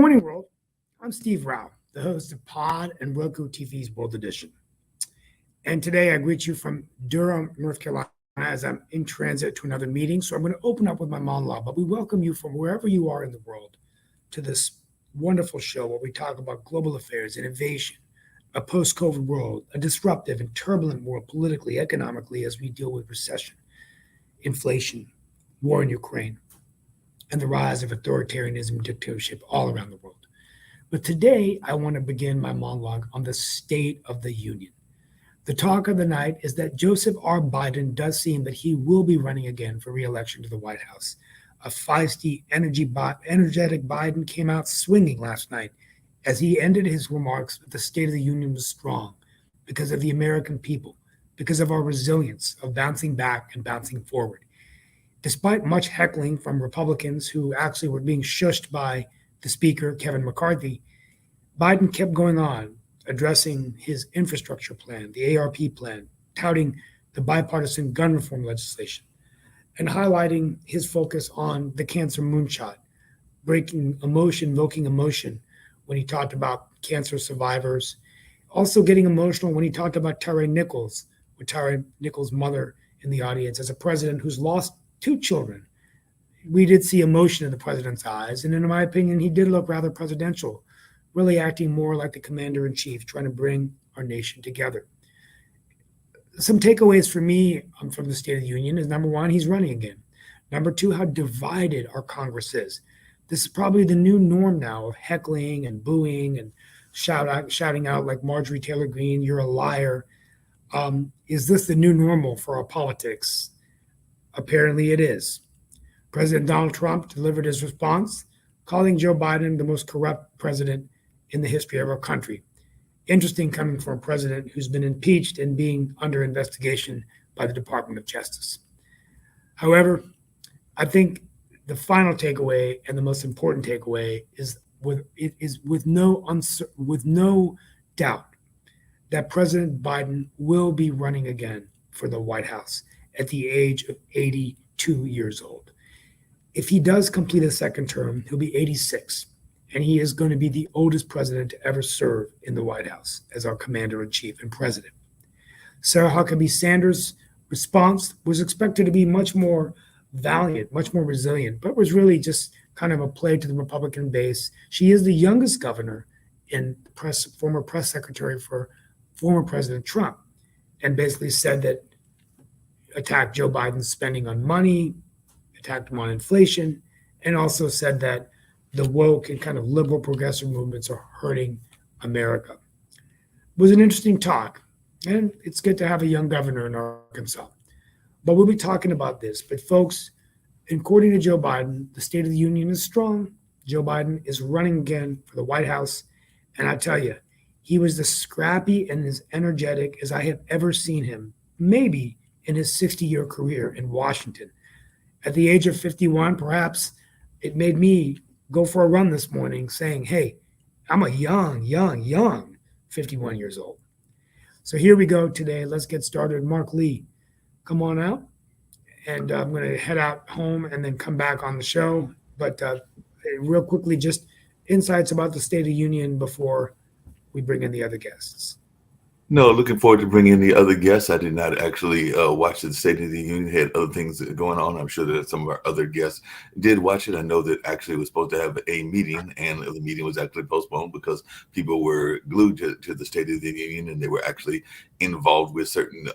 morning, world. I'm Steve Rao, the host of Pod and Roku TV's World Edition. And today I greet you from Durham, North Carolina, as I'm in transit to another meeting. So I'm going to open up with my monologue, but we welcome you from wherever you are in the world to this wonderful show where we talk about global affairs, innovation, a post-COVID world, a disruptive and turbulent world politically, economically, as we deal with recession, inflation, war in Ukraine, and the rise of authoritarianism and dictatorship all around the world. But today, I want to begin my monologue on the State of the Union. The talk of the night is that Joseph R. Biden does seem that he will be running again for re-election to the White House. A feisty, energetic Biden came out swinging last night as he ended his remarks that the State of the Union was strong because of the American people, because of our resilience of bouncing back and bouncing forward. Despite much heckling from Republicans who actually were being shushed by the Speaker, Kevin McCarthy, Biden kept going on, addressing his infrastructure plan, the ARP plan, touting the bipartisan gun reform legislation, and highlighting his focus on the cancer moonshot, invoking emotion when he talked about cancer survivors, also getting emotional when he talked about Tyre Nichols, with Tyre Nichols' mother in the audience, as a president who's lost 2 children. We did see emotion in the president's eyes, and in my opinion, he did look rather presidential, really acting more like the commander-in-chief, trying to bring our nation together. Some takeaways for me from the State of the Union is, number one, he's running again. Number two, how divided our Congress is. This is probably the new norm now of heckling and booing and shouting out like Marjorie Taylor Greene, "You're a liar." Is this the new normal for our politics? Apparently it is. President Donald Trump delivered his response, calling Joe Biden the most corrupt president in the history of our country. Interesting coming from a president who's been impeached and being under investigation by the Department of Justice. However, I think the final takeaway and the most important takeaway is with no doubt that President Biden will be running again for the White House at the age of 82 years old. If he does complete a second term, he'll be 86, and he is going to be the oldest president to ever serve in the White House as our commander-in-chief and president. Sarah Huckabee Sanders' response was expected to be much more valiant, much more resilient, but was really just kind of a play to the Republican base. She is the youngest governor and former press secretary for former President Trump, and basically said that attacked Joe Biden's spending on money, attacked him on inflation, and also said that the woke and kind of liberal progressive movements are hurting America. It was an interesting talk, and it's good to have a young governor in Arkansas. But we'll be talking about this. But folks, according to Joe Biden, the State of the Union is strong. Joe Biden is running again for the White House. And I tell you, he was as scrappy and as energetic as I have ever seen him, maybe in his 60-year career in Washington. At the age of 51, perhaps it made me go for a run this morning saying, hey, I'm a young 51 years old. So here we go today. Let's get started. Mark Lee, come on out. And I'm going to head out home and then come back on the show. But real quickly, just insights about the State of the Union before we bring in the other guests. No, looking forward to bringing in the other guests. I did not actually watch the State of the Union. Had other things going on. I'm sure that some of our other guests did watch it. I know that actually it was supposed to have a meeting, and the meeting was actually postponed because people were glued to the State of the Union, and they were actually involved with certain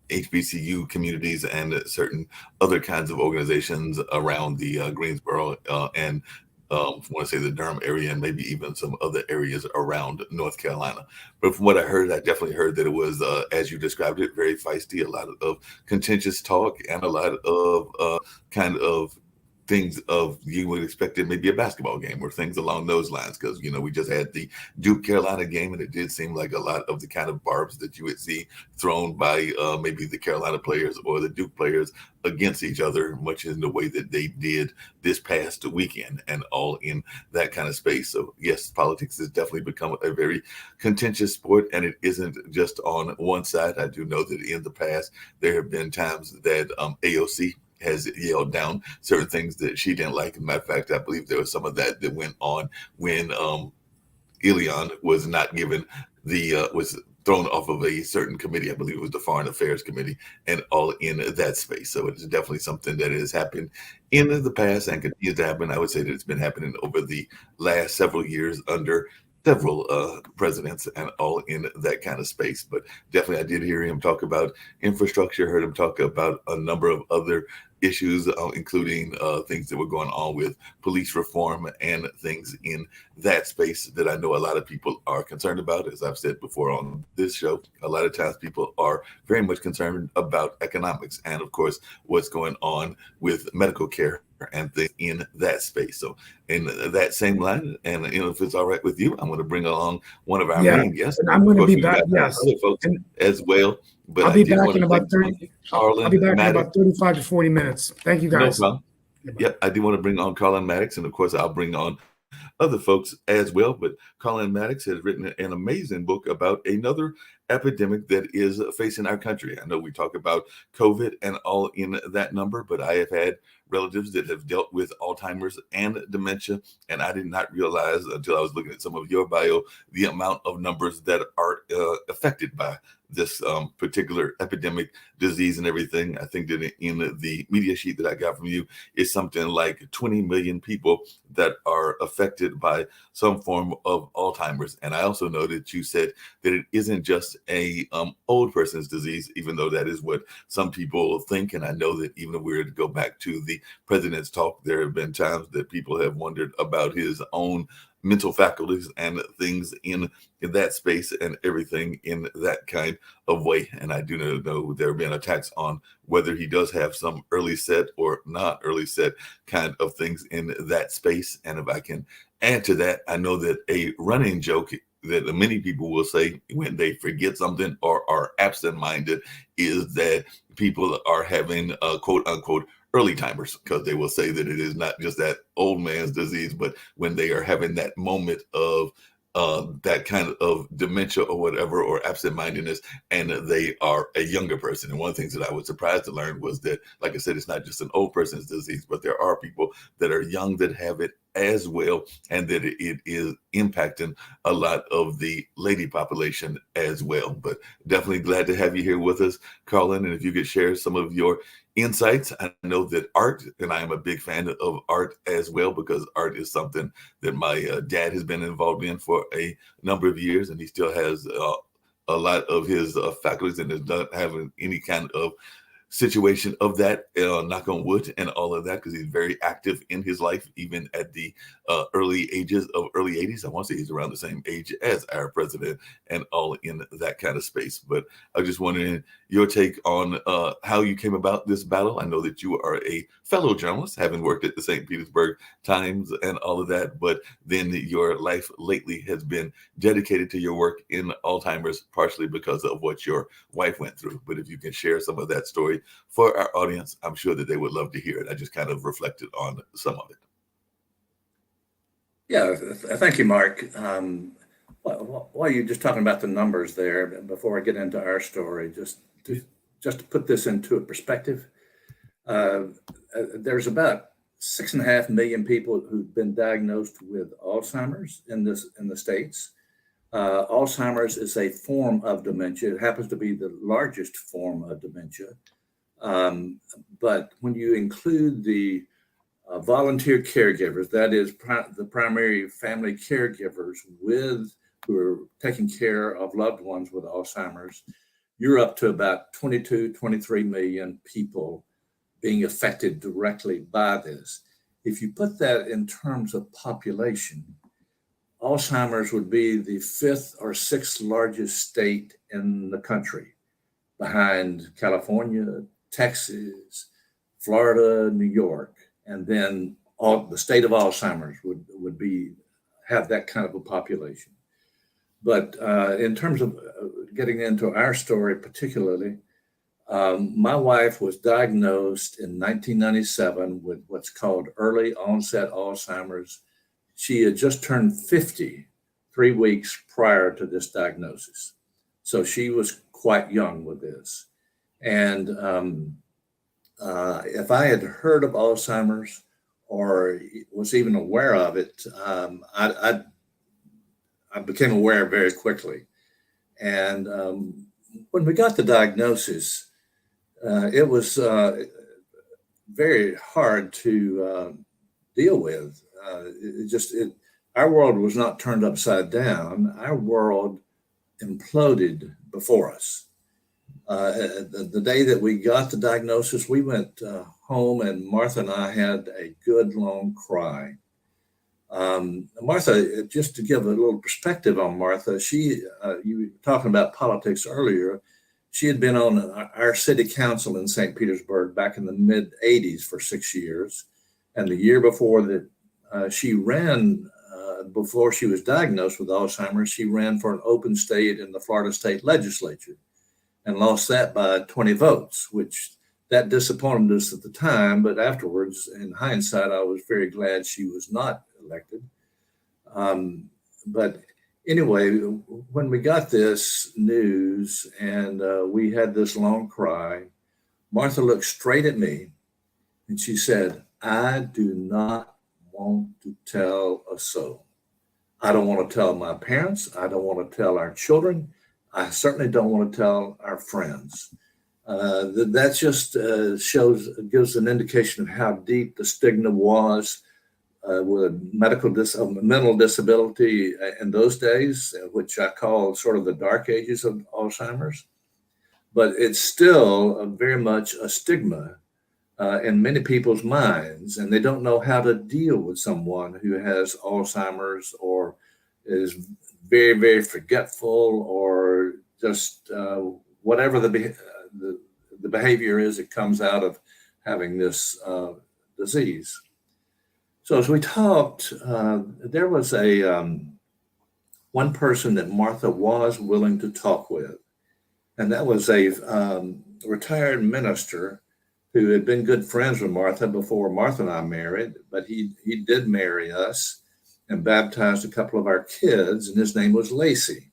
HBCU communities and certain other kinds of organizations around the Greensboro and I want to say the Durham area, and maybe even some other areas around North Carolina. But from what I heard, I definitely heard that it was, as you described it, very feisty, a lot of contentious talk and a lot of kind of things of you would expect it maybe a basketball game or things along those lines, because we just had the Duke Carolina game, and it did seem like a lot of the kind of barbs that you would see thrown by maybe the Carolina players or the Duke players against each other, much in the way that they did this past weekend, and all in that kind of space. So yes, politics has definitely become a very contentious sport, and it isn't just on one side. I do know that in the past there have been times that AOC has yelled down certain things that she didn't like. As a matter of fact, I believe there was some of that went on when Elian was not given was thrown off of a certain committee. I believe it was the Foreign Affairs Committee, and all in that space. So it's definitely something that has happened in the past and continues to happen. I would say that it's been happening over the last several years under several presidents and all in that kind of space. But definitely, I did hear him talk about infrastructure, heard him talk about a number of other issues, including things that were going on with police reform and things in that space that I know a lot of people are concerned about. As I've said before on this show, a lot of times people are very much concerned about economics and, of course, what's going on with medical care and things in that space. So in that same line, and if it's all right with you, I'm going to bring along one of our main guests. And I'm going to be back. Other folks as well. But I'll be back in about 30. I'll be back in about 35 to 40 minutes. Thank you, guys. No problem. Yep, I do want to bring on Carlin Maddox, and of course, I'll bring on other folks as well. But Carlin Maddox has written an amazing book about another epidemic that is facing our country. I know we talk about COVID and all in that number, but I have had relatives that have dealt with Alzheimer's and dementia, and I did not realize until I was looking at some of your bio the amount of numbers that are affected by this particular epidemic disease and everything. I think that in the media sheet that I got from you is something like 20 million people that are affected by some form of Alzheimer's. And I also know that you said that it isn't just a old person's disease, even though that is what some people think. And I know that even if we were to go back to the president's talk, there have been times that people have wondered about his own mental faculties and things in that space and everything in that kind of way. And I do know there have been attacks on whether he does have some early set or not early set kind of things in that space. And if I can add to that, I know that a running joke that many people will say when they forget something or are absent-minded is that people are having quote unquote early timers, because they will say that it is not just that old man's disease, but when they are having that moment of that kind of dementia or whatever, or absent-mindedness, and they are a younger person. And one of the things that I was surprised to learn was that, like I said, it's not just an old person's disease, but there are people that are young that have it as well, and that it is impacting a lot of the lady population as well. But definitely glad to have you here with us, Carlin. And if you could share some of your insights. I know that art, and I am a big fan of art as well, because art is something that my dad has been involved in for a number of years, and he still has a lot of his faculties and is not having any kind of situation of that, knock on wood, and all of that, because he's very active in his life, even at the early 80s. I want to say he's around the same age as our president and all in that kind of space. But I was just wondering your take on how you came about this battle. I know that you are a fellow journalist, having worked at the St. Petersburg Times and all of that, but then your life lately has been dedicated to your work in Alzheimer's, partially because of what your wife went through. But if you can share some of that story for our audience, I'm sure that they would love to hear it. I just kind of reflected on some of it. Yeah, thank you, Mark. While you're just talking about the numbers there, before I get into our story, just to put this into a perspective, there's about 6.5 million people who've been diagnosed with Alzheimer's in the States. Alzheimer's is a form of dementia. It happens to be the largest form of dementia. But when you include the volunteer caregivers, that is the primary family caregivers who are taking care of loved ones with Alzheimer's, you're up to about 22, 23 million people being affected directly by this. If you put that in terms of population, Alzheimer's would be the 5th or 6th largest state in the country, behind California, Texas, Florida, New York, and then the state of Alzheimer's would have that kind of a population. But in terms of getting into our story particularly, my wife was diagnosed in 1997 with what's called early onset Alzheimer's. She had just turned 50 3 weeks prior to this diagnosis. So she was quite young with this. And if I had heard of Alzheimer's or was even aware of it, I became aware very quickly. And when we got the diagnosis, it was very hard to deal with. Our world was not turned upside down. Our world imploded before us. The day that we got the diagnosis, we went home, and Martha and I had a good long cry. Martha, just to give a little perspective on Martha, you were talking about politics earlier. She had been on our city council in St. Petersburg back in the mid 80s for 6 years. And the year before that, she ran, before she was diagnosed with Alzheimer's, she ran for an open state in the Florida State Legislature and lost that by 20 votes, which that disappointed us at the time. But afterwards, in hindsight, I was very glad she was not elected. But anyway, when we got this news and we had this long cry, Martha looked straight at me and she said, "I do not want to tell a soul. I don't want to tell my parents. I don't want to tell our children. I certainly don't want to tell our friends." That just gives an indication of how deep the stigma was with mental disability in those days, which I call sort of the dark ages of Alzheimer's. But it's still very much a stigma in many people's minds, and they don't know how to deal with someone who has Alzheimer's or is very, very forgetful, or just whatever the behavior is that comes out of having this disease. So as we talked, there was one person that Martha was willing to talk with, and that was a retired minister who had been good friends with Martha before Martha and I married, but he did marry us and baptized a couple of our kids, and his name was Lacey.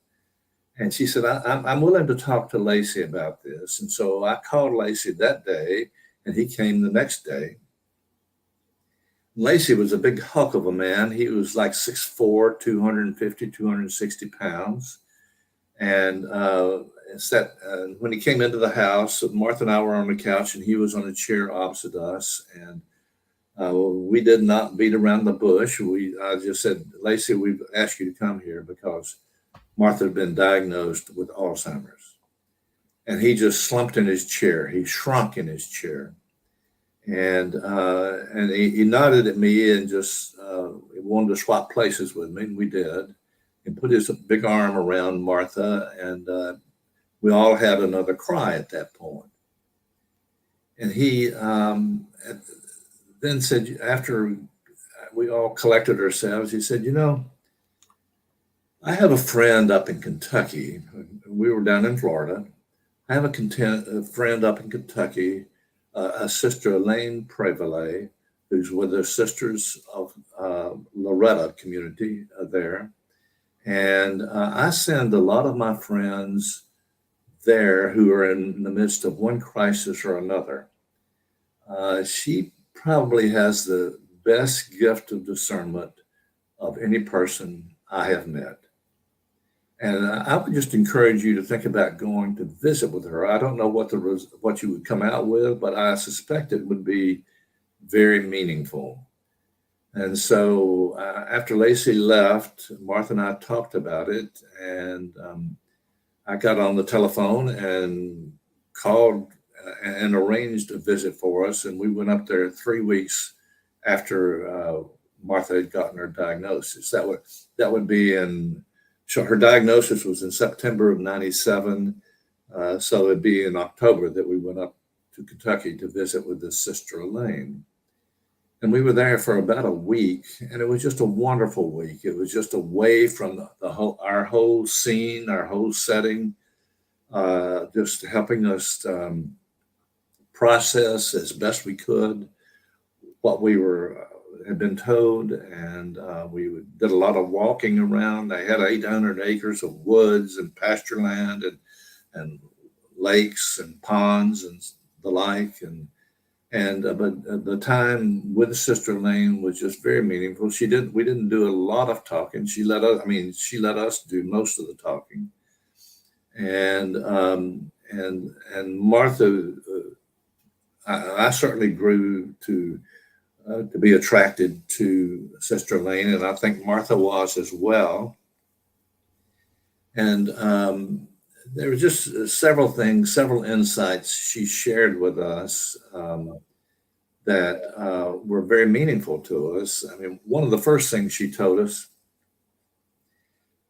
And she said, I'm willing to talk to Lacey about this. And so I called Lacey that day, and he came the next day. Lacey was a big hulk of a man. He was like 6'4", 250, 260 pounds. And when he came into the house, Martha and I were on the couch, and he was on a chair opposite us. And we did not beat around the bush. I just said, "Lacey, we've asked you to come here because Martha had been diagnosed with Alzheimer's." And he just slumped in his chair. He shrunk in his chair. And he nodded at me and just wanted to swap places with me, and we did. And put his big arm around Martha, and we all had another cry at that point. And he then said, after we all collected ourselves, he said, "I have a friend up in Kentucky." We were down in Florida. "I have a friend up in Kentucky, a sister, Elaine Prevale, who's with the Sisters of Loretta community there. And I send a lot of my friends there who are in the midst of one crisis or another. She probably has the best gift of discernment of any person I have met. And I would just encourage you to think about going to visit with her. I don't know what you would come out with, but I suspect it would be very meaningful." And so after Lacey left, Martha and I talked about it, and I got on the telephone and called and arranged a visit for us. And we went up there 3 weeks after Martha had gotten her diagnosis. That would be so her diagnosis was in September of 97. So it'd be in October that we went up to Kentucky to visit with this sister Elaine. And we were there for about a week, and it was just a wonderful week. It was just away from our whole scene, our whole setting, just helping us process as best we could what we had been told. And we did a lot of walking around. They had 800 acres of woods and pasture land and lakes and ponds and the like. And And but the time with Sister Elaine was just very meaningful. We didn't do a lot of talking. She let us. I mean, she let us do most of the talking. And Martha, I certainly grew to be attracted to Sister Elaine, and I think Martha was as well. And there were just several things, several insights she shared with us that were very meaningful to us. I mean, one of the first things she told us,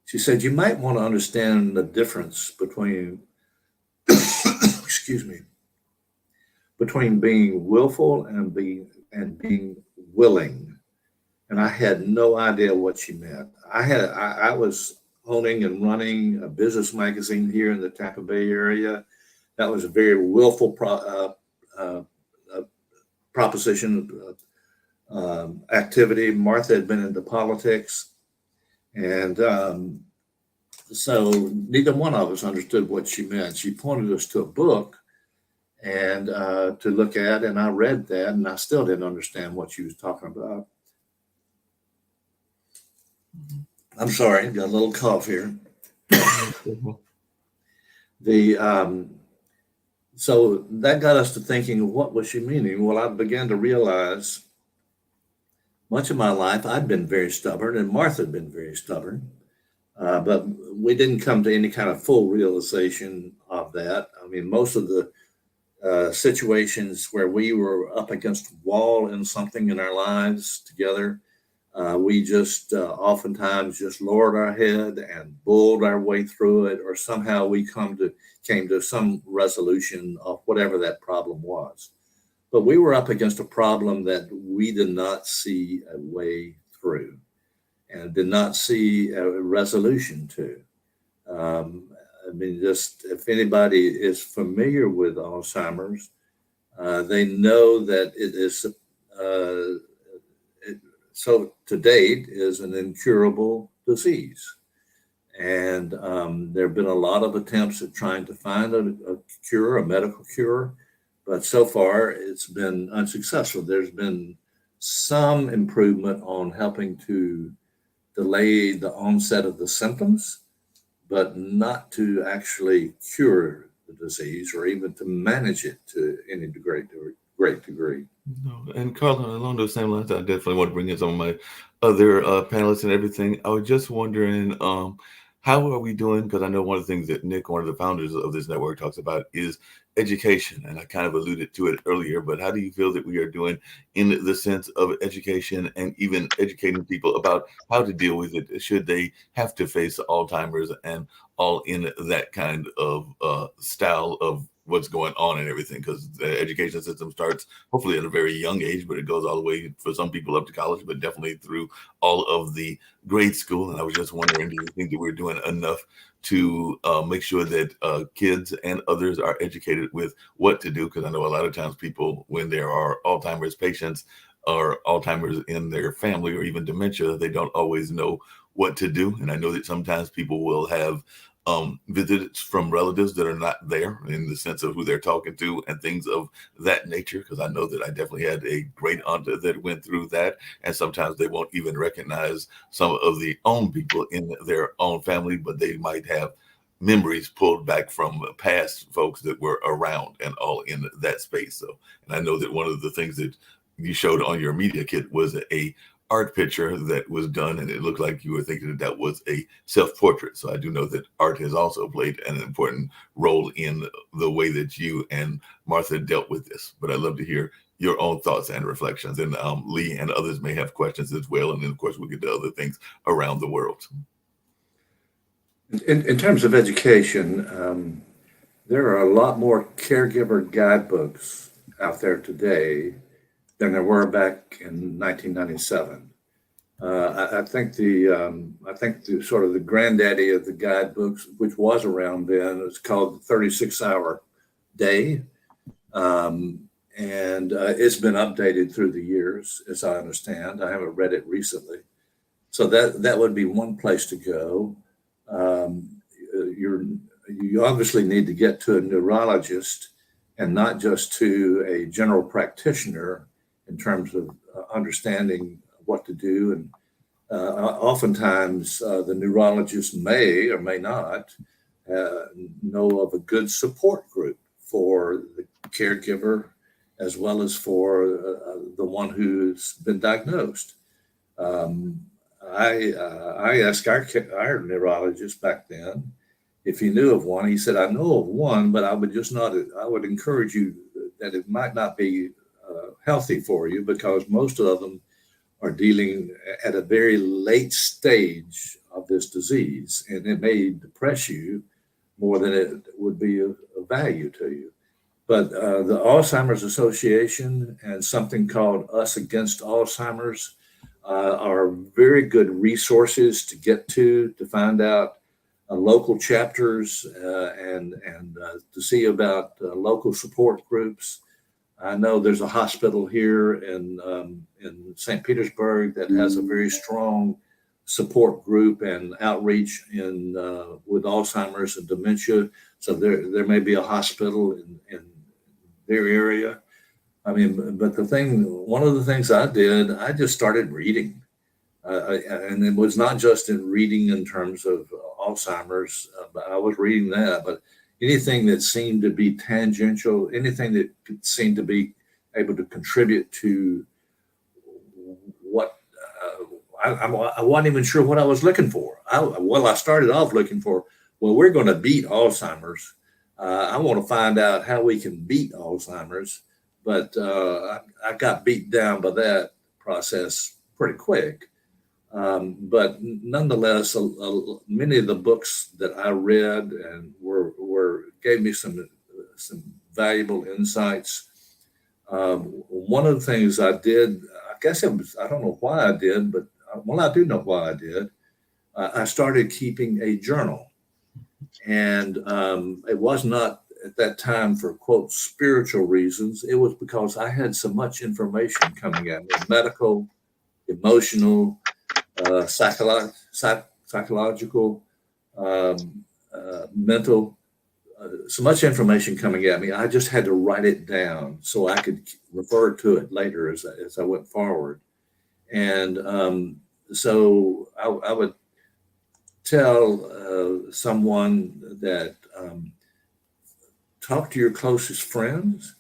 she said, you might want to understand the difference between, excuse me, between being willful and being willing. And I had no idea what she meant. I was owning and running a business magazine here in the Tampa Bay area. That was a very willful proposition, activity. Martha had been into politics. And so neither one of us understood what she meant. She pointed us to a book and to look at, and I read that, and I still didn't understand what she was talking about. I'm sorry, got a little cough here. So that got us to thinking, what was she meaning? Well, I began to realize much of my life I'd been very stubborn, and Martha had been very stubborn, but we didn't come to any kind of full realization of that. I mean, most of the situations where we were up against a wall in something in our lives together, we just oftentimes just lowered our head and bulled our way through it, or somehow we came to some resolution of whatever that problem was. But we were up against a problem that we did not see a way through and did not see a resolution to. I mean, just if anybody is familiar with Alzheimer's, they know that it is, so to date, is an incurable disease. And there have been a lot of attempts at trying to find a cure, a medical cure, but so far it's been unsuccessful. There's been some improvement on helping to delay the onset of the symptoms, but not to actually cure the disease or even to manage it to any great degree. No. And Carla, along those same lines, I definitely want to bring in some of my other panelists and everything. I was just wondering, how are we doing? Because I know one of the things that Nick, one of the founders of this network, talks about is education. And I kind of alluded to it earlier, but how do you feel that we are doing in the sense of education and even educating people about how to deal with it? Should they have to face Alzheimer's and all in that kind of style of what's going on and everything? Because the education system starts hopefully at a very young age, but it goes all the way for some people up to college, but definitely through all of the grade school. And I was just wondering, do you think that we're doing enough to make sure that kids and others are educated with what to do? Because I know a lot of times people, when there are Alzheimer's patients or Alzheimer's in their family or even dementia, they don't always know what to do. And I know that sometimes people will have visits from relatives that are not there in the sense of who they're talking to and things of that nature. Because I know that I definitely had a great aunt that went through that. And sometimes they won't even recognize some of the own people in their own family, but they might have memories pulled back from past folks that were around and all in that space. So, and I know that one of the things that you showed on your media kit was a art picture that was done, and it looked like you were thinking that was a self-portrait. So I do know that art has also played an important role in the way that you and Martha dealt with this. But I'd love to hear your own thoughts and reflections. And Lee and others may have questions as well. And then, of course, we'll get to other things around the world. In terms of education, there are a lot more caregiver guidebooks out there today than there were back in 1997. I think the sort of the granddaddy of the guidebooks, which was around then, is called the 36-hour day, and it's been updated through the years, as I understand. I haven't read it recently, so that would be one place to go. You obviously need to get to a neurologist and not just to a general practitioner in terms of understanding what to do. And oftentimes the neurologist may or may not know of a good support group for the caregiver as well as for the one who's been diagnosed. I asked our neurologist back then if he knew of one. He said, I know of one, but I would encourage you that it might not be healthy for you, because most of them are dealing at a very late stage of this disease, and it may depress you more than it would be of value to you. But the Alzheimer's Association and something called Us Against Alzheimer's are very good resources to get to find out local chapters and to see about local support groups. I know there's a hospital here in St. Petersburg that has a very strong support group and outreach with Alzheimer's and dementia. So there may be a hospital in their area. I mean, but one of the things I did, I just started reading. And it was not just in reading in terms of Alzheimer's, but I was reading that, but anything that seemed to be tangential, anything that could seem to be able to contribute to what I wasn't even sure what I was looking for. I started off looking for, well, we're going to beat Alzheimer's. I want to find out how we can beat Alzheimer's, but I got beat down by that process pretty quick. But nonetheless, many of the books that I read and gave me some valuable insights. One of the things I did, I guess I don't know why I did, but I do know why I did. I started keeping a journal, and it was not at that time for, quote, spiritual reasons. It was because I had so much information coming at me, medical, emotional, psychological, mental, so much information coming at me. I just had to write it down so I could refer to it later as I went forward. And so I would tell someone that talk to your closest friends,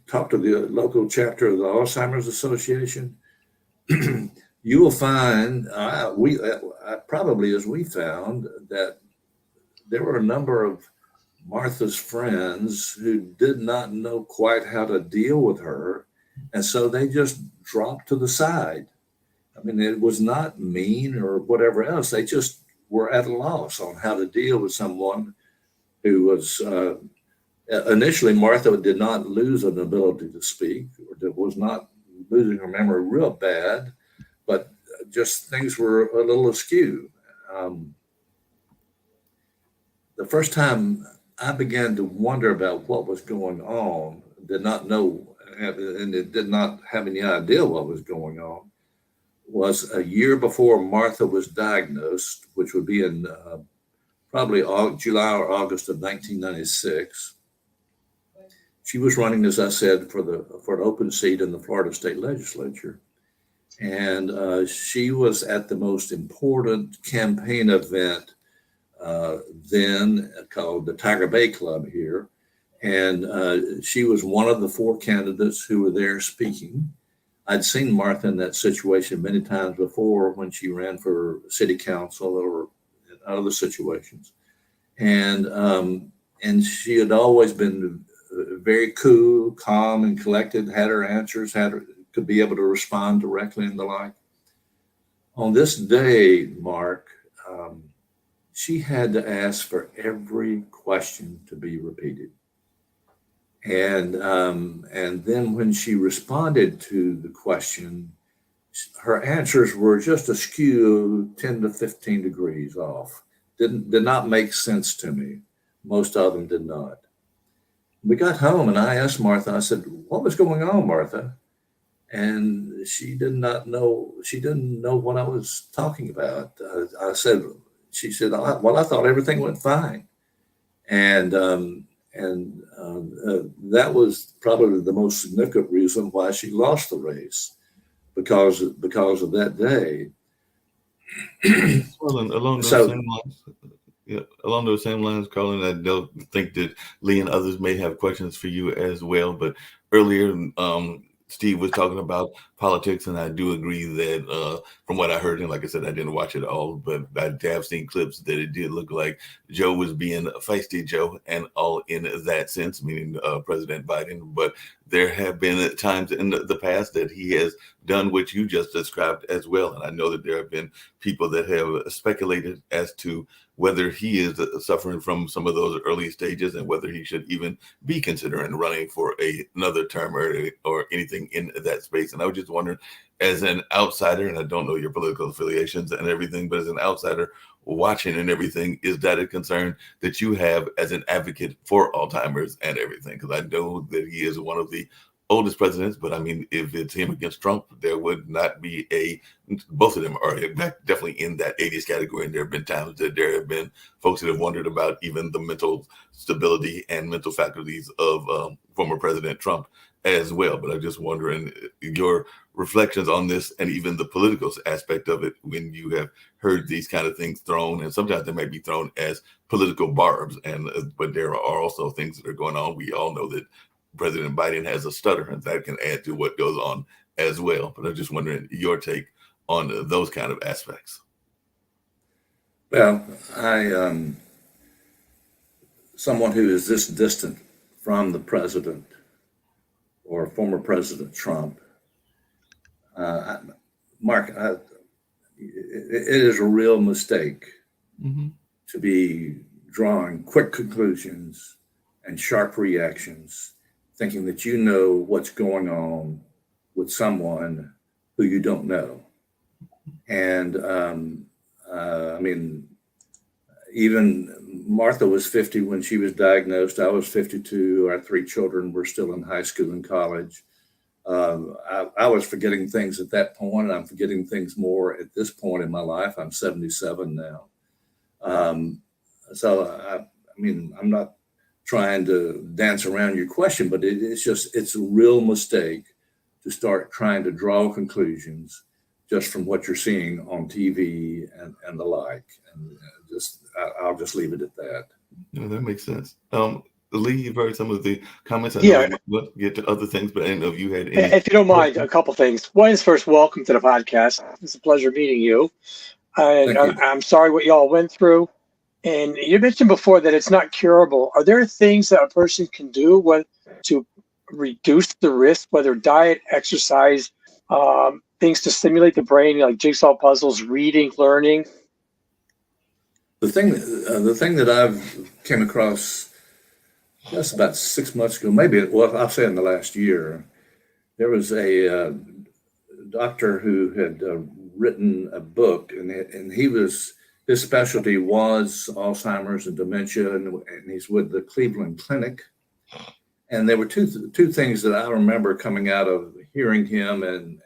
talk to the local chapter of the Alzheimer's Association. You will find, probably as we found, that there were a number of Martha's friends who did not know quite how to deal with her. And so they just dropped to the side. I mean, it was not mean or whatever else. They just were at a loss on how to deal with someone who was, initially Martha did not lose an ability to speak, or was not losing her memory real bad, but just things were a little askew. The first time I began to wonder about what was going on, did not know, and did not have any idea what was going on, was a year before Martha was diagnosed, which would be in probably July or August of 1996. She was running, as I said, for an open seat in the Florida State Legislature. And she was at the most important campaign event then called the Tiger Bay Club here. And she was one of the 4 candidates who were there speaking. I'd seen Martha in that situation many times before when she ran for city council or in other situations. And she had always been very cool, calm, and collected, had her answers, could be able to respond directly and the like. On this day, Mark, she had to ask for every question to be repeated. And then when she responded to the question, her answers were just askew 10 to 15 degrees off. Did not make sense to me. Most of them did not. We got home and I asked Martha, I said, what was going on, Martha? And she didn't know what I was talking about. She said, well, I thought everything went fine. and that was probably the most significant reason why she lost the race, because of that day. Well, and along those So same lines, yeah, along those same lines, Colin, I don't think that Lee and others may have questions for you as well. But earlier, Steve was talking about politics, and I do agree that from what I heard, and like I said, I didn't watch it all, but I have seen clips that it did look like Joe was being feisty Joe, and all in that sense, meaning President Biden. But there have been times in the past that he has done what you just described as well. And I know that there have been people that have speculated as to whether he is suffering from some of those early stages and whether he should even be considering running for another term or anything in that space. And I was just wondering, as an outsider, and I don't know your political affiliations and everything, but as an outsider watching and everything, is that a concern that you have as an advocate for Alzheimer's and everything? Because I know that he is one of the oldest presidents, but I mean, if it's him against Trump, there would not be both of them are definitely in that 80s category. And there have been times that there have been folks that have wondered about even the mental stability and mental faculties of former President Trump as well. But I'm just wondering your reflections on this and even the political aspect of it when you have heard these kind of things thrown, and sometimes they might be thrown as political barbs. And but there are also things that are going on. We all know that President Biden has a stutter, and that can add to what goes on as well. But I'm just wondering your take on those kind of aspects. Well, someone who is this distant from the president or former President Trump, Mark, it is a real mistake to be drawing quick conclusions and sharp reactions, thinking that you know what's going on with someone who you don't know. And I mean, even Martha was 50 when she was diagnosed. I was 52. Our 3 children were still in high school and college. I was forgetting things at that point. I'm forgetting things more at this point in my life. I'm 77 now. I mean, I'm not trying to dance around your question, but it's a real mistake to start trying to draw conclusions just from what you're seeing on TV and the like. And I'll just leave it at that. No, that makes sense. Lee, you've heard some of the comments. I Yeah. know we'll get to other things, but I didn't know if you had any. If you don't mind, a couple things. One is, first, welcome to the podcast. It's a pleasure meeting you. And Thank you. I'm sorry what y'all went through. And you mentioned before that it's not curable. Are there things that a person can do to reduce the risk, whether diet, exercise, things to stimulate the brain, like jigsaw puzzles, reading, learning? The thing that I've came across just about 6 months ago, I'll say in the last year, there was a doctor who had written a book, and his specialty was Alzheimer's and dementia, and he's with the Cleveland Clinic. And there were two things that I remember coming out of hearing him and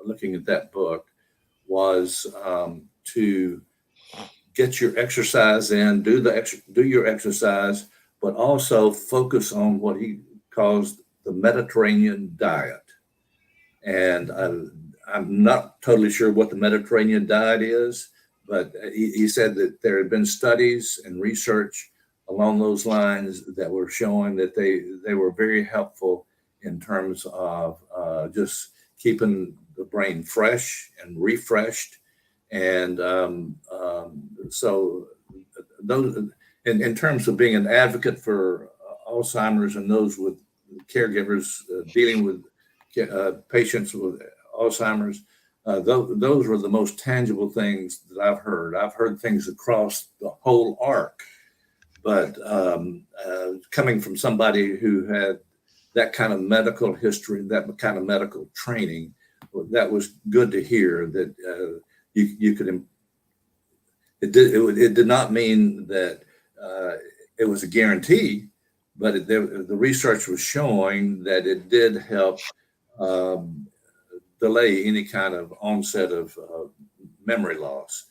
looking at that book was to get your exercise in, do your exercise, but also focus on what he calls the Mediterranean diet. And I'm not totally sure what the Mediterranean diet is, but he said that there had been studies and research along those lines that were showing that they were very helpful in terms of just keeping the brain fresh and refreshed. And so those, in terms of being an advocate for Alzheimer's and those with caregivers dealing with patients with Alzheimer's, those were the most tangible things that I've heard. I've heard things across the whole arc, but coming from somebody who had that kind of medical history, that kind of medical training, that was good to hear that you could. It did not mean that it was a guarantee, but the research was showing that it did help delay any kind of onset of memory loss.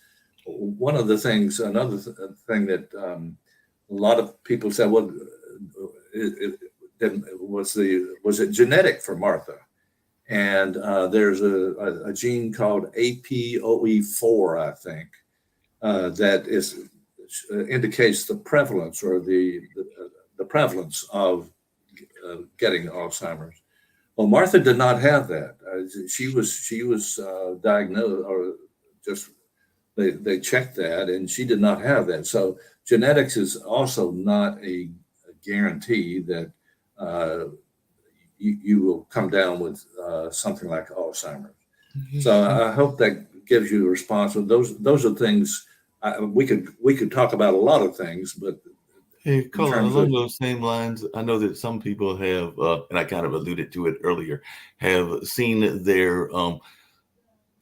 Another thing that lot of people said, well, was it genetic for Martha? And there's a gene called APOE4, I think, that indicates the prevalence or the prevalence of getting Alzheimer's. Well, Martha did not have that. She was diagnosed, or just they checked that, and she did not have that. So genetics is also not a guarantee that you will come down with something like Alzheimer's. So I hope that gives you a response. Those are things we could talk about a lot of things, but Hey, Colin, along those same lines, I know that some people have, and I kind of alluded to it earlier, have seen their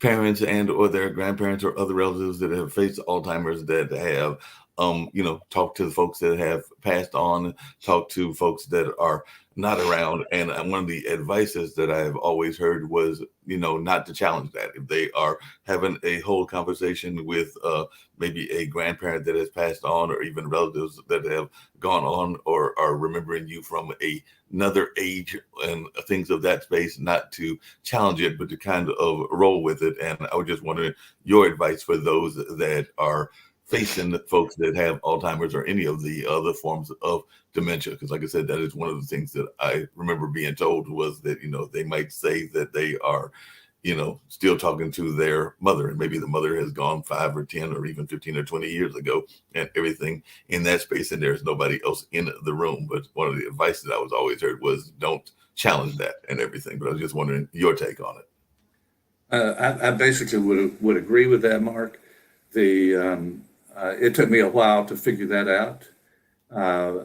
parents and or their grandparents or other relatives that have faced Alzheimer's that have, talked to the folks that have passed on, talked to folks that are not around. And one of the advices that I've always heard was, not to challenge that. If they are having a whole conversation with maybe a grandparent that has passed on, or even relatives that have gone on or are remembering you from another age and things of that space, not to challenge it, but to kind of roll with it. And I was just wondering your advice for those that are facing folks that have Alzheimer's or any of the other forms of dementia. Because like I said, that is one of the things that I remember being told was that, they might say that they are, still talking to their mother, and maybe the mother has gone 5 or 10 or even 15 or 20 years ago, and everything in that space, and there's nobody else in the room. But one of the advice that I was always heard was don't challenge that and everything. But I was just wondering your take on it. I basically would agree with that, Mark. It took me a while to figure that out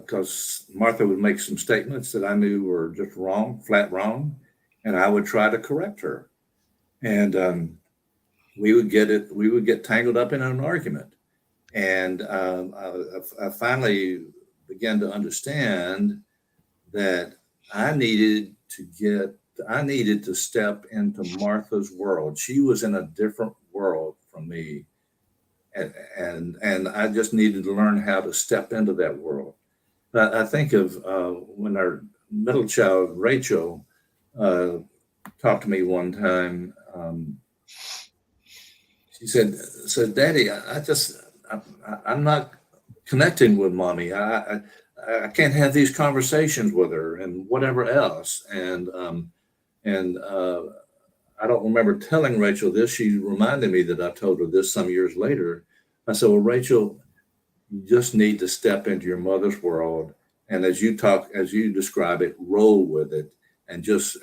because Martha would make some statements that I knew were just wrong, flat wrong, and I would try to correct her. And we would get tangled up in an argument. And I finally began to understand that I needed to step into Martha's world. She was in a different world from me. And I just needed to learn how to step into that world. But I think of when our middle child, Rachel, talked to me one time. She said, Daddy, I'm not connecting with Mommy. I can't have these conversations with her and whatever else. And I don't remember telling Rachel this. She reminded me that I told her this some years later. I said, well, Rachel, you just need to step into your mother's world. And as you describe it, roll with it and just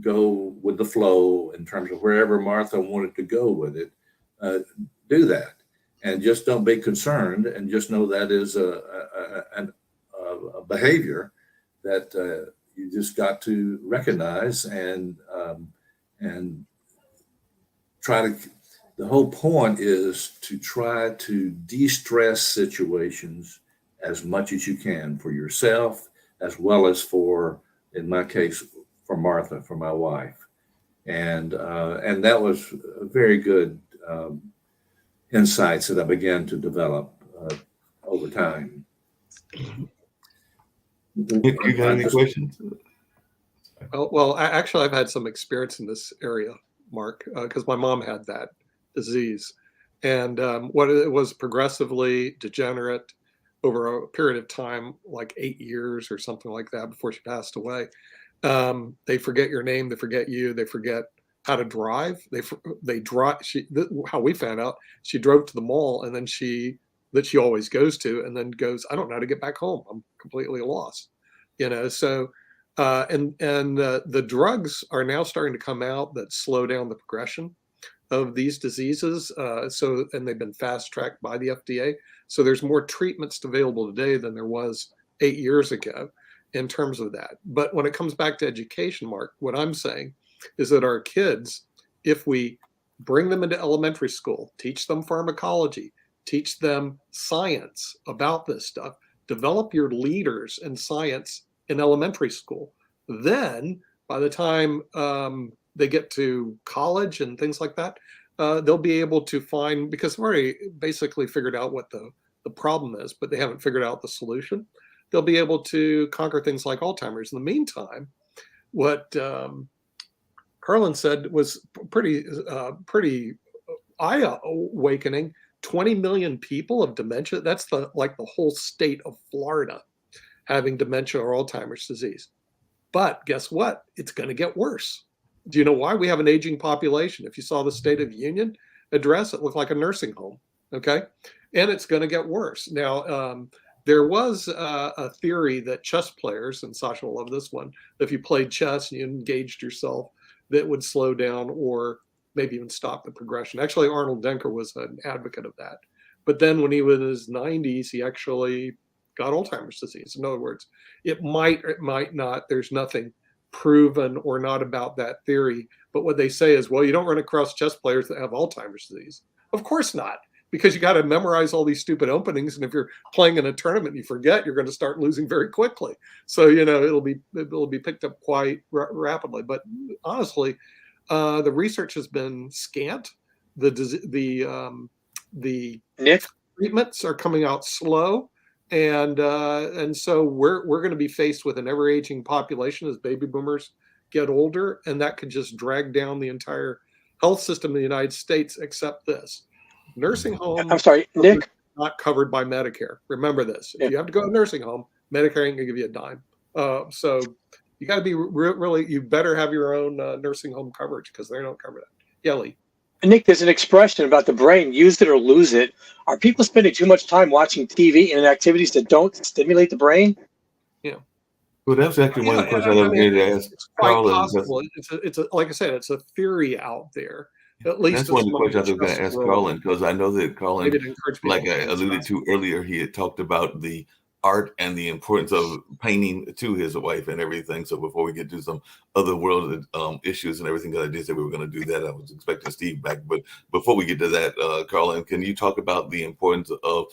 go with the flow in terms of wherever Martha wanted to go with it. Do that. And just don't be concerned, and just know that is a behavior that you just got to recognize and try to. The whole point is to try to de-stress situations as much as you can for yourself, as well as for, in my case, for Martha, for my wife. And that was a very good insights that I began to develop over time. You got any questions? Well, actually, I've had some experience in this area, Mark, because my mom had that disease. And what it was progressively degenerate over a period of time, like 8 years or something like that before she passed away. They forget your name, they forget you, they forget how to drive. They drive. How we found out, she drove to the mall and then that she always goes to, and then goes, I don't know how to get back home. I'm completely lost. So the drugs are now starting to come out that slow down the progression of these diseases. And they've been fast tracked by the FDA. So there's more treatments available today than there was 8 years ago in terms of that. But when it comes back to education, Mark, what I'm saying is that our kids, if we bring them into elementary school, teach them pharmacology, teach them science about this stuff, develop your leaders in science in elementary school, then by the time they get to college and things like that, they'll be able to find, because we've already basically figured out what the the problem is, but they haven't figured out the solution, they'll be able to conquer things like Alzheimer's. In the meantime, what Carlin said was pretty eye-awakening. 20 million people of dementia. That's the whole state of Florida having dementia or Alzheimer's disease. But guess what? It's going to get worse. Do you know why? We have an aging population. If you saw the State of Union address, it looked like a nursing home. Okay. And it's going to get worse. Now, there was a theory that chess players, and Sasha will love this one, if you played chess and you engaged yourself, that would slow down or maybe even stop the progression. Actually, Arnold Denker was an advocate of that. But then when he was in his 90s, he actually got Alzheimer's disease. In other words, it might or it might not. There's nothing proven or not about that theory. But what they say is, well, you don't run across chess players that have Alzheimer's disease. Of course not, because you got to memorize all these stupid openings. And if you're playing in a tournament and you forget, you're going to start losing very quickly. So, it'll be picked up quite rapidly. But honestly, the research has been scant. The Nick? treatments are coming out slow. And so we're going to be faced with an ever aging population as baby boomers get older, and that could just drag down the entire health system in the United States. Except this, nursing home. I'm sorry, Nick. Not covered by Medicare. Remember this: if you have to go to a nursing home, Medicare ain't gonna give you a dime. So you got to be really. You better have your own nursing home coverage because they don't cover that. Yelly. Nick, there's an expression about the brain: use it or lose it. Are people spending too much time watching TV and activities that don't stimulate the brain? Yeah. Well, that's actually one of the questions I was going to ask It's quite Carlin. possible. It's like I said, it's a theory out there. At least That's one of the among questions I was going to chess ask world. Carlin, because I know that Carlin, Maybe to encourage people like I to alluded chess. to earlier, he had talked about the art and the importance of painting to his wife and everything. So before we get to some other world issues and everything that I did say we were going to do that, I was expecting Steve back. But before we get to that, Carlin, can you talk about the importance of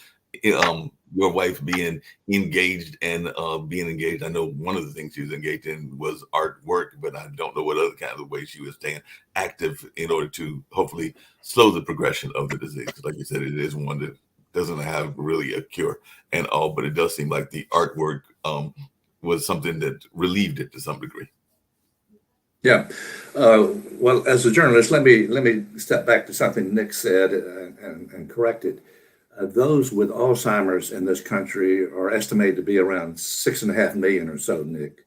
your wife being engaged and being engaged? I know one of the things she was engaged in was artwork, but I don't know what other kind of way she was staying active in order to hopefully slow the progression of the disease. Like you said, it is one that doesn't have really a cure and all, but it does seem like the artwork was something that relieved it to some degree. Yeah. Well, as a journalist, let me step back to something Nick said and correct it. Those with Alzheimer's in this country are estimated to be around 6.5 million or so, Nick.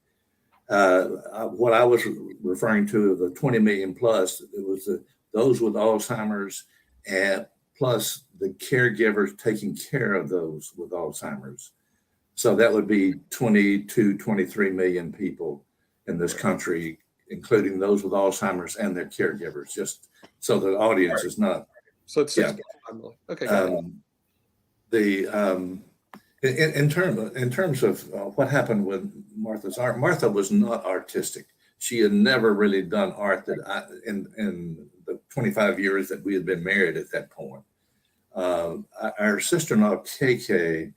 What I was referring to, the 20 million plus, it was those with Alzheimer's and plus the caregivers taking care of those with Alzheimer's. So that would be 22, 23 million people in this country, including those with Alzheimer's and their caregivers, just so the audience is not. So it's 6.5 million. Okay. In terms of what happened with Martha's art, Martha was not artistic. She had never really done art in the 25 years that we had been married at that point. Our sister-in-law, KK,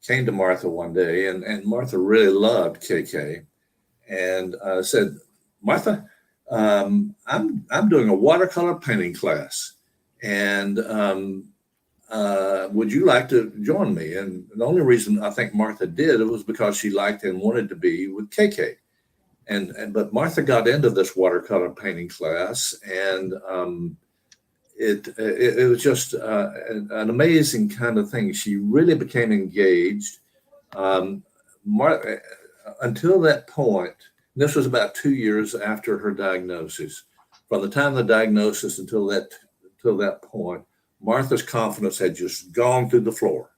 came to Martha one day, and Martha really loved KK, and said, "Martha, I'm doing a watercolor painting class, and would you like to join me?" And the only reason I think Martha did it was because she liked and wanted to be with KK. But Martha got into this watercolor painting class, and it was just an amazing kind of thing. She really became engaged. Until that point, this was about 2 years after her diagnosis. From the time of the diagnosis until that point, Martha's confidence had just gone through the floor,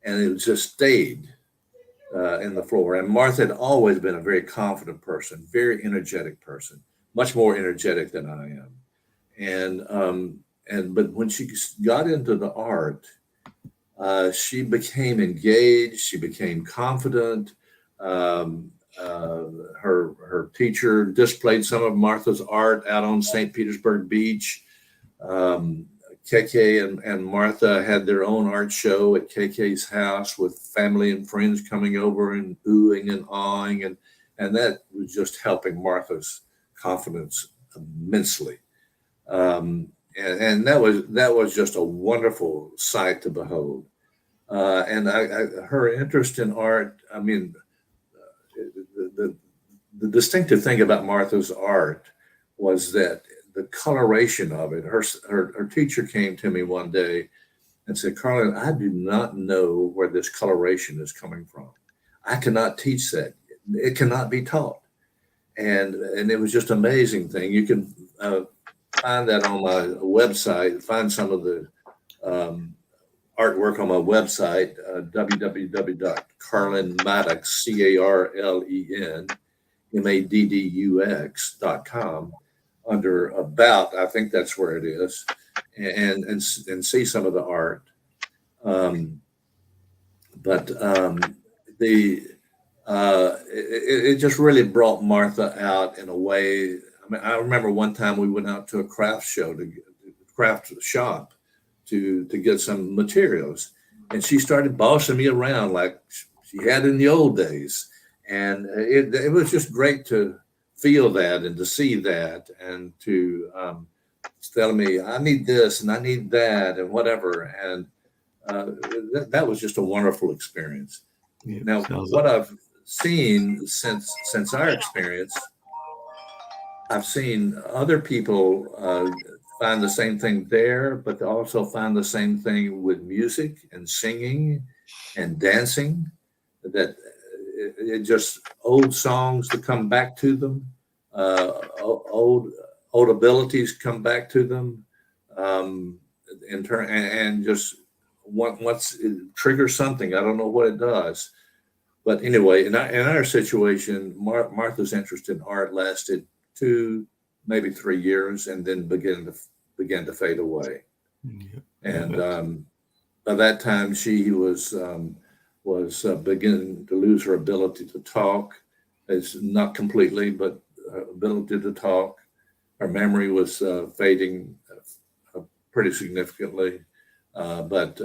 and it just stayed in the floor. And Martha had always been a very confident person, very energetic person, much more energetic than I am. But when she got into the art, she became engaged. She became confident. Her teacher displayed some of Martha's art out on St. Petersburg Beach. KK and Martha had their own art show at KK's house with family and friends coming over and oohing and awing, and that was just helping Martha's confidence immensely. And that was just a wonderful sight to behold. Her interest in art, I mean, the distinctive thing about Martha's art was that the coloration of it. Her teacher came to me one day and said, "Carlin, I do not know where this coloration is coming from. I cannot teach that. It cannot be taught." And it was just an amazing thing. You can find that on my website, find some of the artwork on my website, www.carlinmaddux, CarlenMaddux.com, under About. I think that's where it is, and see some of the art. It just really brought Martha out in a way. I mean, I remember one time we went out to a craft shop to get some materials, and she started bossing me around like she had in the old days. And it was just great to feel that and to see that, and to tell me, I need this and I need that and whatever. And that was just a wonderful experience. Yeah, Now, what I've seen since our experience, I've seen other people find the same thing there, but they also find the same thing with music and singing and dancing, that it just old songs that come back to them, old abilities come back to them, and just once it triggers something. I don't know what it does, but anyway, in our situation, Martha's interest in art lasted 2, maybe 3 years, and then began to fade away. Yeah. And by that time, she was beginning to lose her ability to talk. It's not completely, but her ability to talk. Her memory was fading pretty significantly. But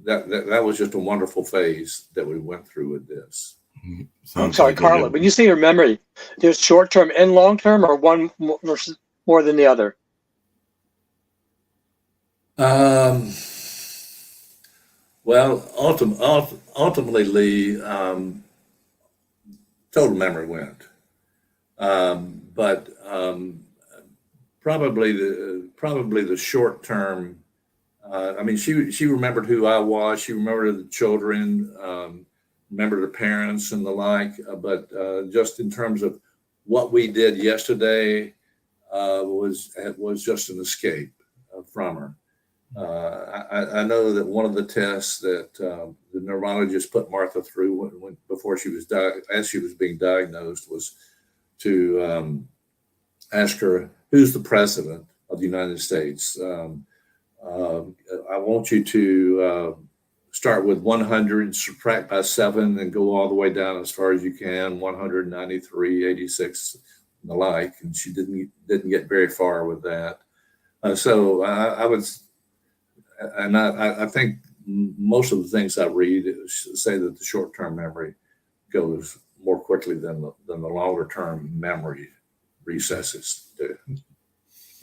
that was just a wonderful phase that we went through with this. I'm sorry, Carla, when you say your memory, there's short-term and long-term, or one versus more than the other? Well, ultimately, Lee, total memory went. But probably the short term. I mean, she remembered who I was. She remembered the children, remembered her parents and the like. But just in terms of what we did yesterday, was just an escape from her. I know that one of the tests that the neurologist put Martha through before she was as she was being diagnosed was to ask her, "Who's the president of the United States? I want you to start with 100, subtract by 7, and go all the way down as far as you can, 193, 86, and the like." And she didn't get very far with that. So I think most of the things I read say that the short-term memory goes more quickly than the longer-term memory recesses do.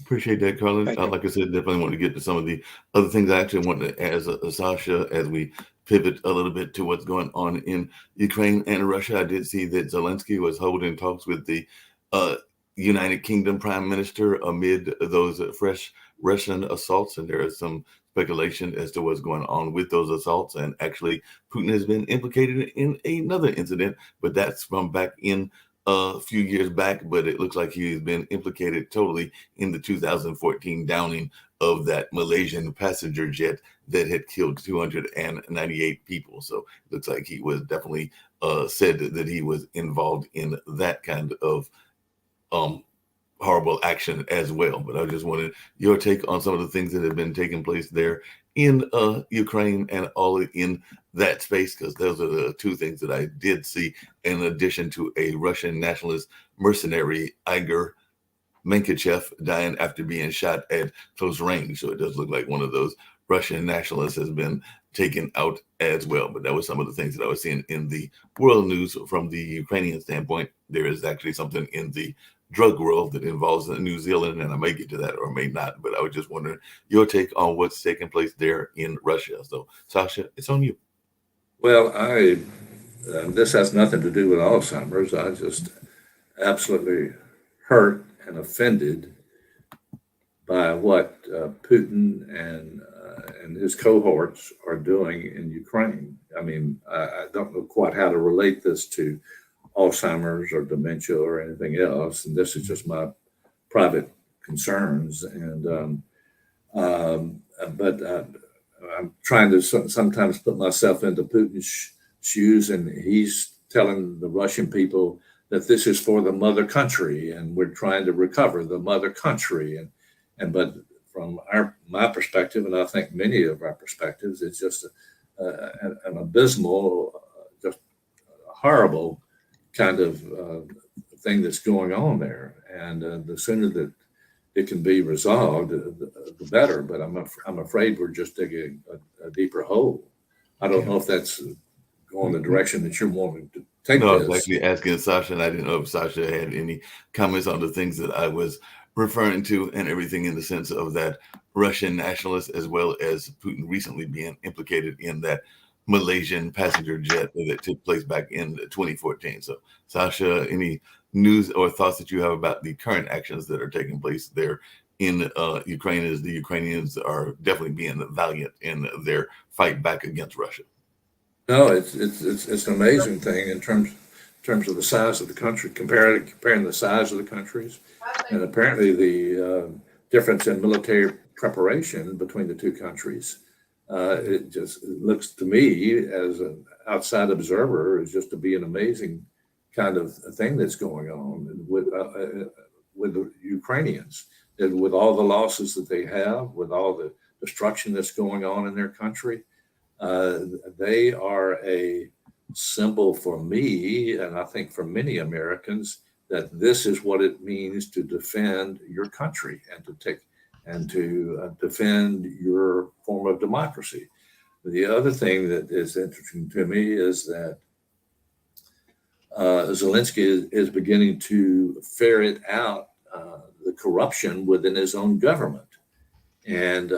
Appreciate that, Carlin. Like I said, definitely want to get to some of the other things. I actually want to ask Sasha, as we pivot a little bit to what's going on in Ukraine and Russia. I did see that Zelensky was holding talks with the United Kingdom Prime Minister amid those fresh Russian assaults, and there is some speculation as to what's going on with those assaults. And actually, Putin has been implicated in another incident, but that's from back in a few years back. But it looks like he's been implicated totally in the 2014 downing of that Malaysian passenger jet that had killed 298 people. So it looks like he was definitely said that he was involved in that kind of horrible action as well. But I just wanted your take on some of the things that have been taking place there in Ukraine and all in that space, because those are the two things that I did see, in addition to a Russian nationalist mercenary, Igor Menkachev, dying after being shot at close range. So it does look like one of those Russian nationalists has been taken out as well. But that was some of the things that I was seeing in the world news from the Ukrainian standpoint. There is actually something in the drug world that involves New Zealand, and I may get to that or may not, but I was just wondering your take on what's taking place there in Russia. So, Sasha, it's on you. Well, this has nothing to do with Alzheimer's. I just absolutely hurt and offended by what Putin and his cohorts are doing in Ukraine. I mean, I don't know quite how to relate this to Alzheimer's or dementia or anything else, and this is just my private concerns. And but I'm trying to sometimes put myself into Putin's shoes, and he's telling the Russian people that this is for the mother country, and we're trying to recover the mother country. But from my perspective, and I think many of our perspectives, it's just an abysmal, just horrible kind of thing that's going on there. And the sooner that it can be resolved, the better. But I'm afraid we're just digging a deeper hole. I don't know if that's going the direction that you're wanting to take. No, this. I was actually asking Sasha, and I didn't know if Sasha had any comments on the things that I was referring to and everything in the sense of that Russian nationalist, as well as Putin recently being implicated in that Malaysian passenger jet that took place back in 2014. So, Sasha, any news or thoughts that you have about the current actions that are taking place there in Ukraine, as the Ukrainians are definitely being valiant in their fight back against Russia? No, it's an amazing thing in terms of the size of the country, comparing the size of the countries, and apparently the difference in military preparation between the two countries. It looks to me, as an outside observer, is just to be an amazing kind of thing that's going on with the Ukrainians, and with all the losses that they have, with all the destruction that's going on in their country. They are a symbol for me, and I think for many Americans, that this is what it means to defend your country and to defend your form of democracy. The other thing that is interesting to me is that Zelensky is beginning to ferret out the corruption within his own government, and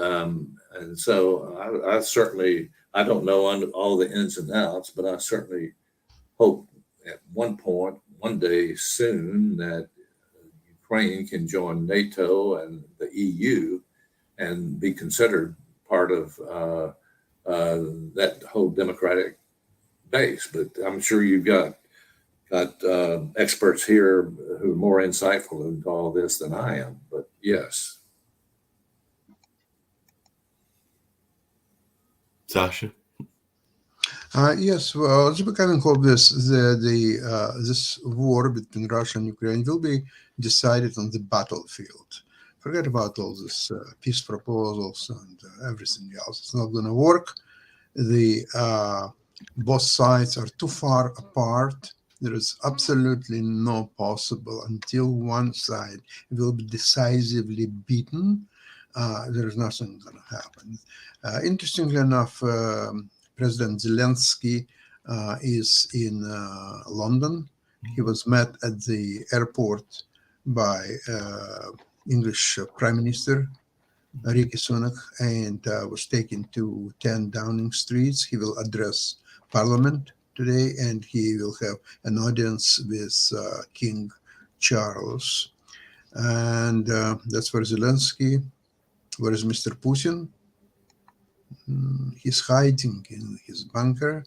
so I certainly, I don't know all the ins and outs, but I certainly hope at one day soon, that Ukraine can join NATO and the EU and be considered part of that whole democratic base. But I'm sure you've got experts here who are more insightful into all this than I am. But yes. Sasha? Yes, well, it's becoming obvious that this war between Russia and Ukraine will be decided on the battlefield. Forget about all this peace proposals and everything else. It's not going to work. Both sides are too far apart. There is absolutely no possible until one side will be decisively beaten. There is nothing going to happen. Interestingly enough, President Zelensky is in London. He was met at the airport by English Prime Minister Rishi Sunak and was taken to 10 Downing Street. He will address Parliament today, and he will have an audience with King Charles. And that's for Zelensky. Where is Mr. Putin? He's hiding in his bunker,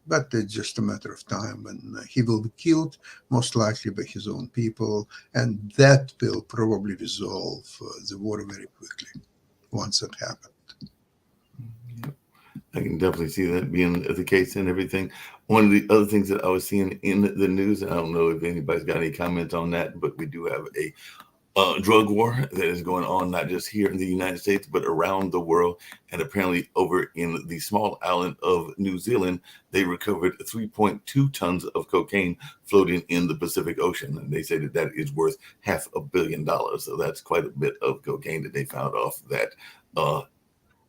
but it's just a matter of time when he will be killed, most likely by his own people, and that will probably resolve the war very quickly once that happens. I can definitely see that being the case and everything. One of the other things that I was seeing in the news, and I don't know if anybody's got any comments on that, but we do have a drug war that is going on, not just here in the United States, but around the world. And apparently over in the small island of New Zealand, they recovered 3.2 tons of cocaine floating in the Pacific Ocean. And they say that that is worth $500 million. So that's quite a bit of cocaine that they found off that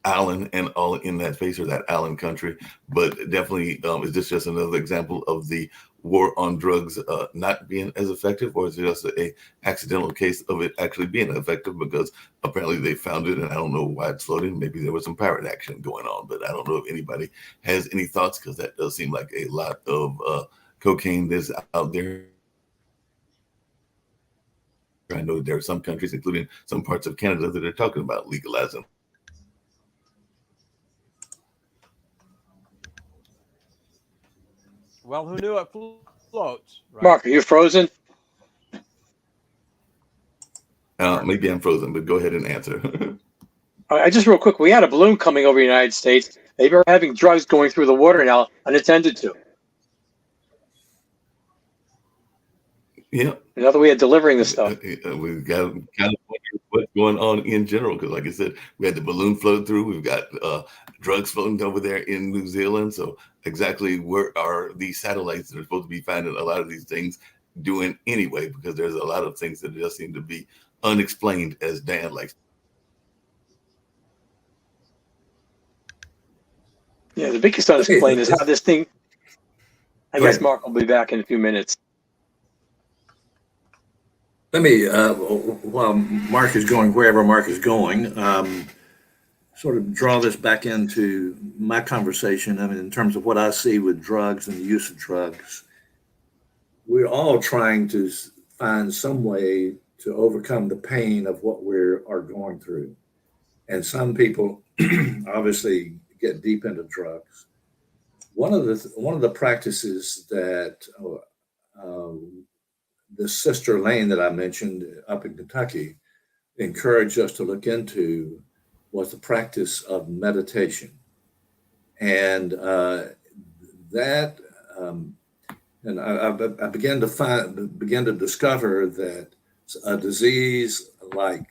island and all in that space or that island country. But definitely, is this just another example of the war on drugs not being as effective, or is it just a accidental case of it actually being effective because apparently they found it and I don't know why it's floating? Maybe there was some pirate action going on, but I don't know if anybody has any thoughts, because that does seem like a lot of cocaine that's out there. I know there are some countries, including some parts of Canada, that are talking about legalizing. Well, who knew it floats? Right? Mark, are you frozen? Maybe I'm frozen, but go ahead and answer. I just real quick, we had a balloon coming over the United States. They were having drugs going through the water now, unattended to. Yeah. Another way of delivering this stuff. We've got kind of wonder what's going on in general, because like I said, we had the balloon float through. We've got drugs floating over there in New Zealand. So exactly where are these satellites that are supposed to be finding a lot of these things doing anyway? Because there's a lot of things that just seem to be unexplained, as Dan likes. Yeah, the biggest unexplained is how this thing. I Go guess ahead. Mark will be back in a few minutes. Let me, while Mark is going wherever Mark is going, sort of draw this back into my conversation. I mean, in terms of what I see with drugs and the use of drugs, we're all trying to find some way to overcome the pain of what we are going through. And some people obviously get deep into drugs. One of the practices that the Sister Lane that I mentioned up in Kentucky encouraged us to look into was the practice of meditation. And that, and I began to discover that a disease like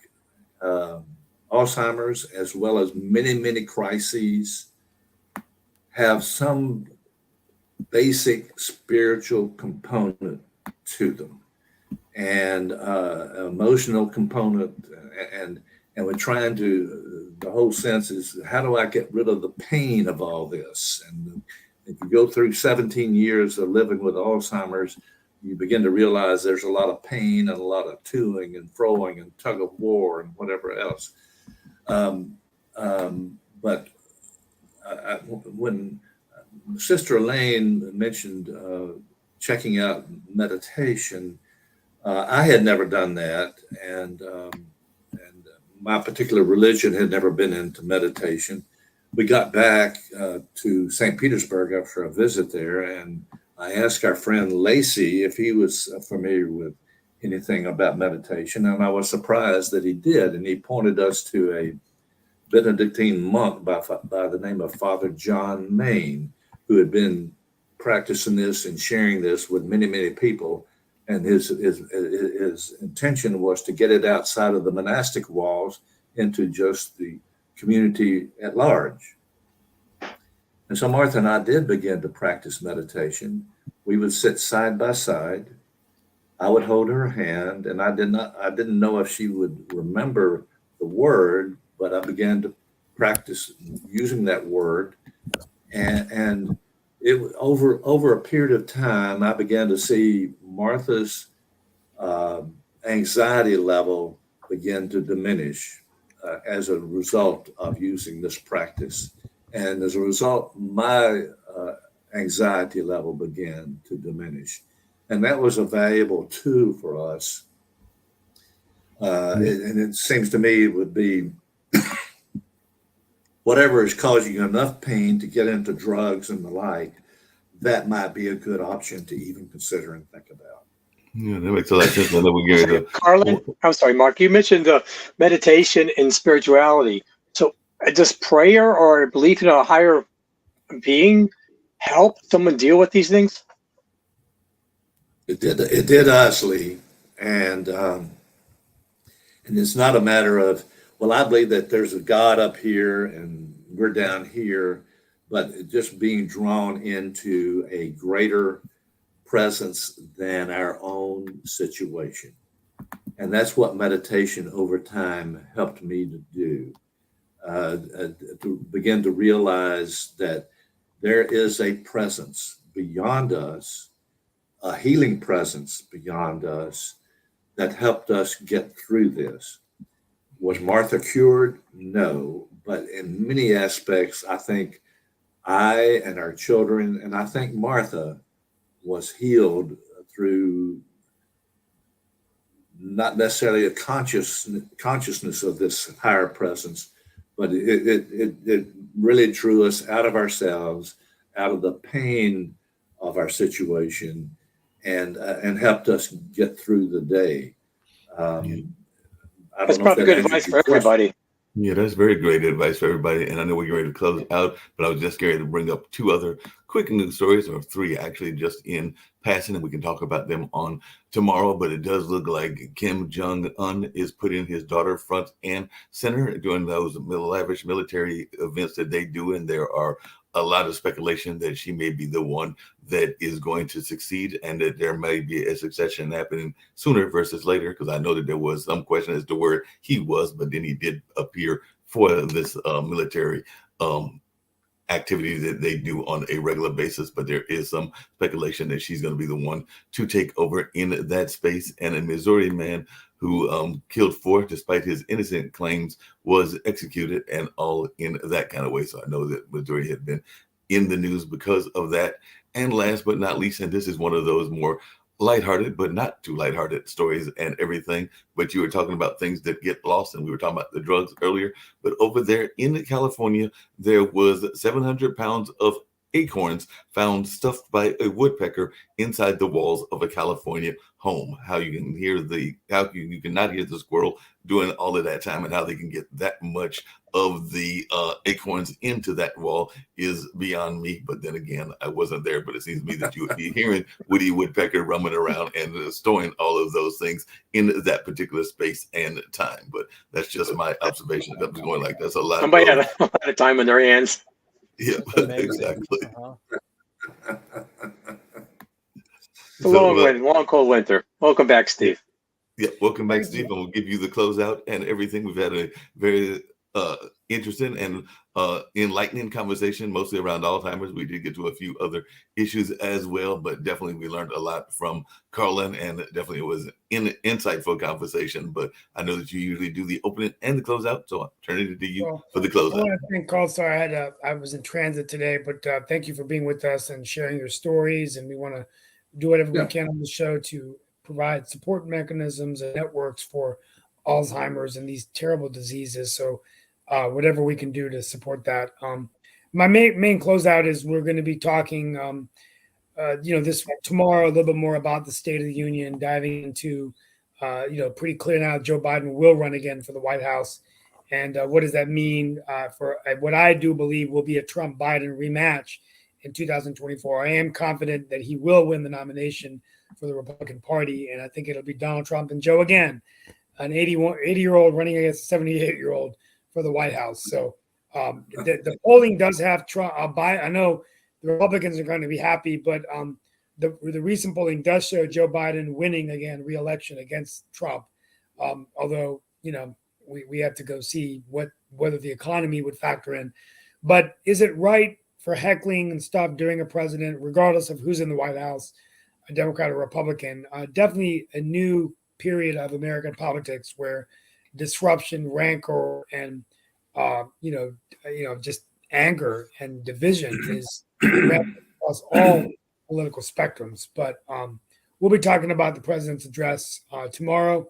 Alzheimer's, as well as many, many crises, have some basic spiritual component to them, and emotional component, and we're trying to, the whole sense is, how do I get rid of the pain of all this? And if you go through 17 years of living with Alzheimer's, you begin to realize there's a lot of pain and a lot of toing and froing and tug of war and whatever else. But when Sister Elaine mentioned checking out meditation, I had never done that, and my particular religion had never been into meditation. We got back to St. Petersburg after a visit there, and I asked our friend Lacey if he was familiar with anything about meditation, and I was surprised that he did, and he pointed us to a Benedictine monk by the name of Father John Main, who had been practicing this and sharing this with many, many people. And his intention was to get it outside of the monastic walls into just the community at large. And so Martha and I did begin to practice meditation. We would sit side by side. I would hold her hand, and I didn't know if she would remember the word, but I began to practice using that word. And it over a period of time, I began to see Martha's anxiety level begin to diminish as a result of using this practice. And as a result, my anxiety level began to diminish. And that was a valuable tool for us. And it seems to me it would be whatever is causing you enough pain to get into drugs and the like, that might be a good option to even consider and think about. Yeah, that makes a lot of sense. I know we're getting to. Carlin, I'm sorry, Mark, you mentioned meditation and spirituality. So does prayer or belief in a higher being help someone deal with these things? It did us, Lee. And it's not a matter of, well, I believe that there's a God up here and we're down here, but just being drawn into a greater presence than our own situation. And that's what meditation over time helped me to do. to begin to realize that there is a presence beyond us, a healing presence beyond us that helped us get through this. Was Martha cured? No, but in many aspects, I think I and our children, and I think Martha was healed through not necessarily a consciousness of this higher presence, but it really drew us out of ourselves, out of the pain of our situation, and helped us get through the day. I That's don't know if probably that good answers advice your for question. everybody. Yeah, that's very great advice for everybody. And I know we're getting ready to close out, but I was just going to bring up two other quick news stories, or three actually, just in passing, and we can talk about them on tomorrow. But it does look like Kim Jong-un is putting his daughter front and center during those lavish military events that they do. And there are a lot of speculation that she may be the one that is going to succeed, and that there may be a succession happening sooner versus later, because I know that there was some question as to where he was, but then he did appear for this military activity that they do on a regular basis. But there is some speculation that she's going to be the one to take over in that space. And a Missouri man who killed four despite his innocent claims was executed, and all in that kind of way. So I know that Missouri had been in the news because of that. And last but not least, and this is one of those more lighthearted, but not too lighthearted stories and everything, but you were talking about things that get lost, and we were talking about the drugs earlier. But over there in California, there was 700 pounds of acorns found stuffed by a woodpecker inside the walls of a California home. How you can hear how you cannot hear the squirrel doing all of that time, and how they can get that much of the acorns into that wall is beyond me. But then again, I wasn't there, but it seems to me that you would be hearing Woody Woodpecker roaming around and storing all of those things in that particular space and time. But that's just my observation. I'm just going like, that's a lot. Somebody had a lot of time in their hands. Yeah, Amazing. exactly. Uh-huh. It's a long, cold winter. Welcome back, Steve. Yeah, welcome back, Steve, and we'll give you the closeout and everything. We've had a very interesting and enlightening conversation, mostly around Alzheimer's. We did get to a few other issues as well, but definitely we learned a lot from Carlin, and definitely it was an insightful conversation. But I know that you usually do the opening and the closeout, so I'll turn it to you for the I closeout. want to thank Carl. I was in transit today, but thank you for being with us and sharing your stories. And we want to do whatever we can on the show to provide support mechanisms and networks for Alzheimer's and these terrible diseases. So whatever we can do to support that. My main closeout is we're going to be talking, this tomorrow a little bit more about the State of the Union, diving into, pretty clear now Joe Biden will run again for the White House. And what does that mean for what I do believe will be a Trump-Biden rematch in 2024. I am confident that he will win the nomination for the Republican Party, and I think it'll be Donald Trump and Joe again, an 80-year-old running against a 78-year-old for the White House. So the polling does have Trump. I know the Republicans are going to be happy, but the recent polling does show Joe Biden winning again, re-election against Trump. Although we have to go see whether the economy would factor in. But is it right for heckling and stuff during a president, regardless of who's in the White House, a Democrat or Republican? Definitely a new period of American politics where disruption, rancor, and just anger and division is across all political spectrums. But we'll be talking about the president's address tomorrow,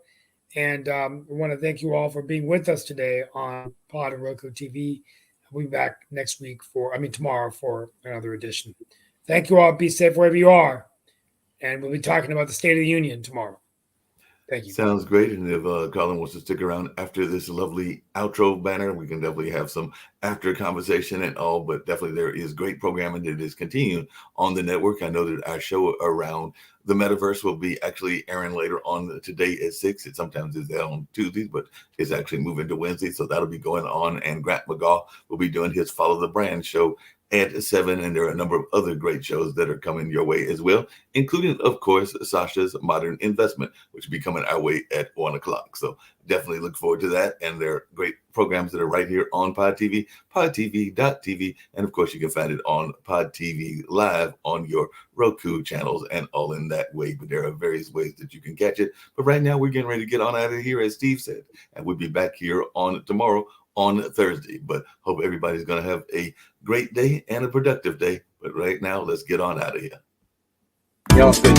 and we want to thank you all for being with us today on Pod and Roku TV. We'll be back tomorrow for another edition. Thank you all. Be safe wherever you are. And we'll be talking about the State of the Union tomorrow. Thank you. Sounds great. And if Colin wants to stick around after this lovely outro banner, we can definitely have some after conversation and all. But definitely there is great programming that is continuing on the network. I know that our show around the metaverse will be actually airing later on today at 6. It sometimes is there on Tuesdays, but it's actually moving to Wednesday. So that'll be going on. And Grant McGaugh will be doing his Follow the Brand show at 7. And there are a number of other great shows that are coming your way as well, including, of course, Sasha's Modern Investment, which will be coming our way at 1 o'clock. So definitely look forward to that. And there are great programs that are right here on Pod TV, podtv.tv. And of course, you can find it on Pod TV Live on your Roku channels and all in that way. But there are various ways that you can catch it. But right now, we're getting ready to get on out of here, as Steve said. And we'll be back here on tomorrow on Thursday. But hope everybody's going to have a great day and a productive day. But right now, let's get on out of here. Y'all good.